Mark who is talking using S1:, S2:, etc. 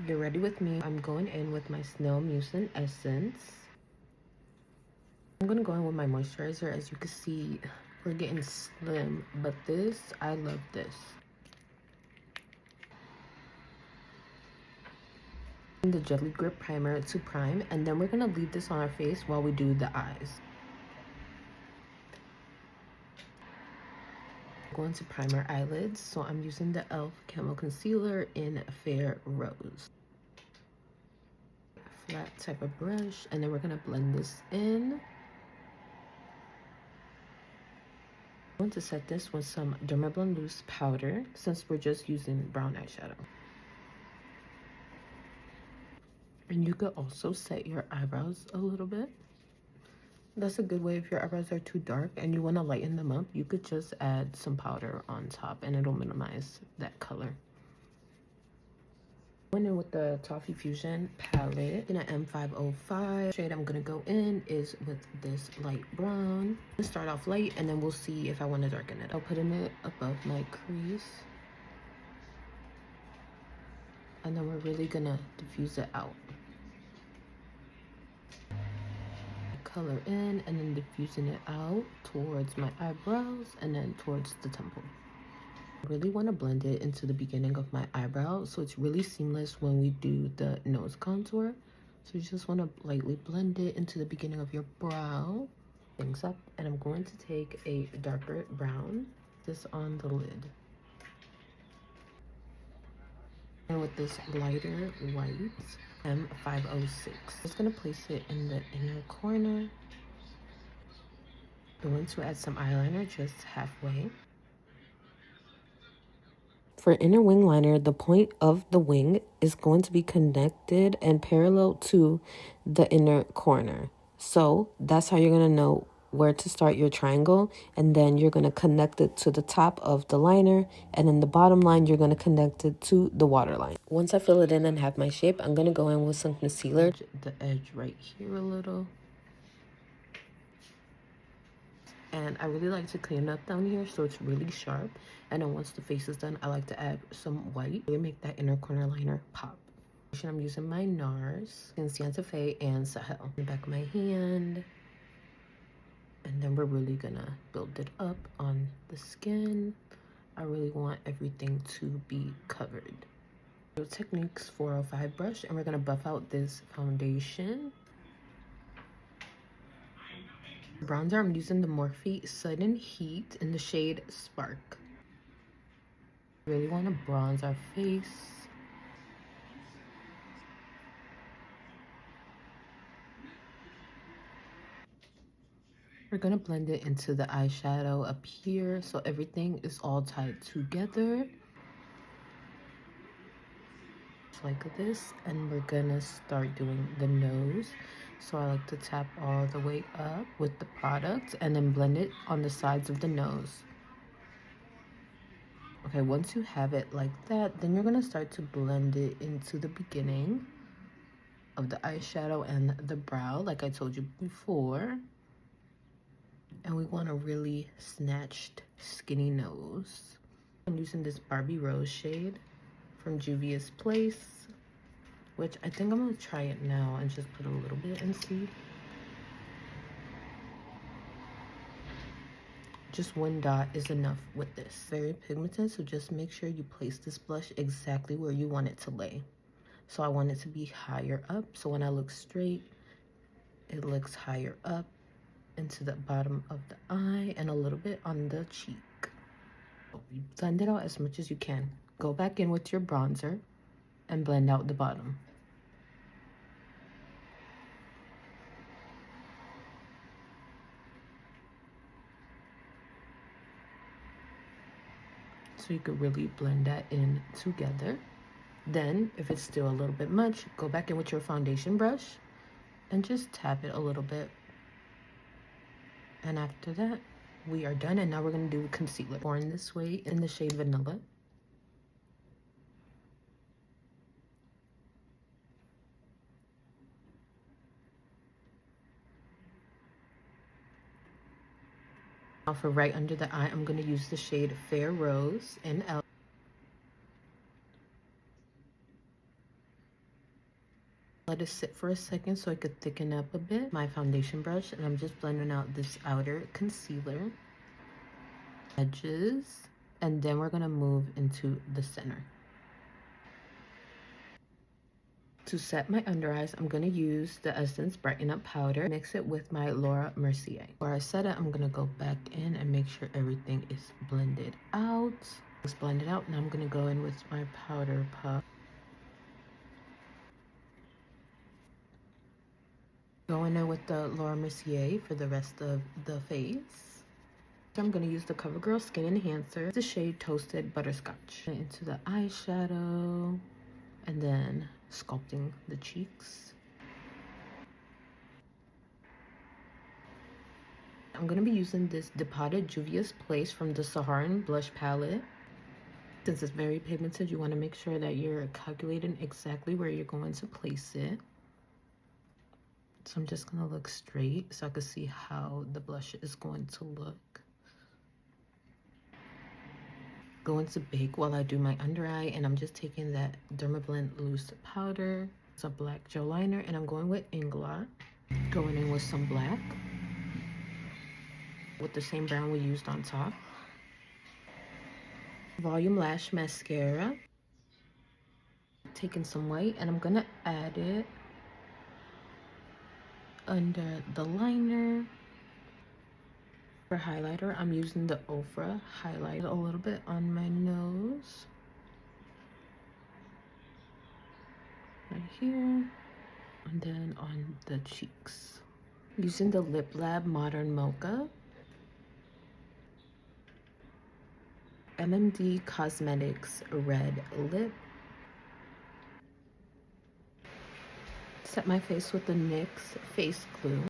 S1: Get ready with me. I'm going in with my Snail Mucin Essence. I'm gonna go in with my moisturizer. As you can see, we're getting slim, but I love this. The Jelly Grip Primer to prime, and then we're gonna leave this on our face while we do the eyes. I'm going to prime our eyelids, so I'm using the e.l.f. Camo Concealer in Fair Rose. Flat type of brush, and then we're gonna blend this in. I'm going to set this with some Dermablend Loose powder since we're just using brown eyeshadow. And you could also set your eyebrows a little bit. That's a good way if your eyebrows are too dark and you want to lighten them up. You could just add some powder on top and it'll minimize that color. Going in with the Toffee Fusion palette in an M505. Shade I'm gonna go in is with this light brown. Let's start off light and then we'll see if I want to darken it. I'll put in it above my crease. And then we're really gonna diffuse it out. Color in and then diffusing it out towards my eyebrows and then towards the temple. I really want to blend it into the beginning of my eyebrow so it's really seamless when we do the nose contour. So you just want to lightly blend it into the beginning of your brow. Things up, and I'm going to take a darker brown, this on the lid. And with this lighter white M506. I'm just going to place it in the inner corner. I'm going to add some eyeliner just halfway. For inner wing liner, the point of the wing is going to be connected and parallel to the inner corner. So that's how you're going to know where to start your triangle, and then you're going to connect it to the top of the liner, and then the bottom line you're going to connect it to the waterline. Once I fill it in and have my shape, I'm going to go in with some concealer, the edge right here a little. And I really like to clean up down here so it's really sharp. And then once the face is done, I like to add some white to make that inner corner liner pop. I'm using my NARS in Santa Fe and Sahel in the back of my hand. And then we're really gonna build it up on the skin. I really want everything to be covered. So Techniques 405 brush, and we're gonna buff out this foundation. Bronzer, I'm using the Morphe Sudden Heat in the shade Spark. Really want to bronze our face. We're going to blend it into the eyeshadow up here so everything is all tied together. Just like this. And we're going to start doing the nose. So I like to tap all the way up with the product and then blend it on the sides of the nose. Okay, once you have it like that, then you're going to start to blend it into the beginning of the eyeshadow and the brow, like I told you before. And we want a really snatched, skinny nose. I'm using this Barbie Rose shade from Juvia's Place, which I think I'm going to try it now and just put a little bit and see. Just one dot is enough with this. Very pigmented, so just make sure you place this blush exactly where you want it to lay. So I want it to be higher up, so when I look straight, it looks higher up into the bottom of the eye and a little bit on the cheek. You blend it out as much as you can. Go back in with your bronzer and blend out the bottom. So you could really blend that in together. Then, if it's still a little bit much, go back in with your foundation brush and just tap it a little bit. And after that, we are done. And now we're going to do concealer. Born This Way in the shade Vanilla. Now for right under the eye, I'm going to use the shade Fair Rose in e.l.f. Let it sit for a second so it could thicken up a bit. My foundation brush, and I'm just blending out this outer concealer, edges, and then we're gonna move into the center. To set my under eyes, I'm going to use the Essence Brighten Up Powder. Mix it with my Laura Mercier. Before I set it, I'm going to go back in and make sure everything is blended out. It's blended out, and I'm going to go in with my powder puff. Going in with the Laura Mercier for the rest of the face. So I'm going to use the COVERGIRL Skin Enhancer, the shade Toasted Butterscotch. Into the eyeshadow, and then sculpting the cheeks. I'm going to be using this Depotted Juvia's Place from the Saharan Blush Palette. Since it's very pigmented, you want to make sure that you're calculating exactly where you're going to place it. So I'm just going to look straight so I can see how the blush is going to look. Going to bake while I do my under eye, and I'm just taking that Dermablend loose powder. It's a black gel liner, and I'm going with INGLOT. Going in with some black with the same brown we used on top. Volume Lash mascara. Taking some white, and I'm gonna add it under the liner. For highlighter, I'm using the Ofra highlighter a little bit on my nose. Right here. And then on the cheeks. Using the Lip Lab Modern Mocha. MMD Cosmetics Red Lip. Set my face with the NYX Face Glue.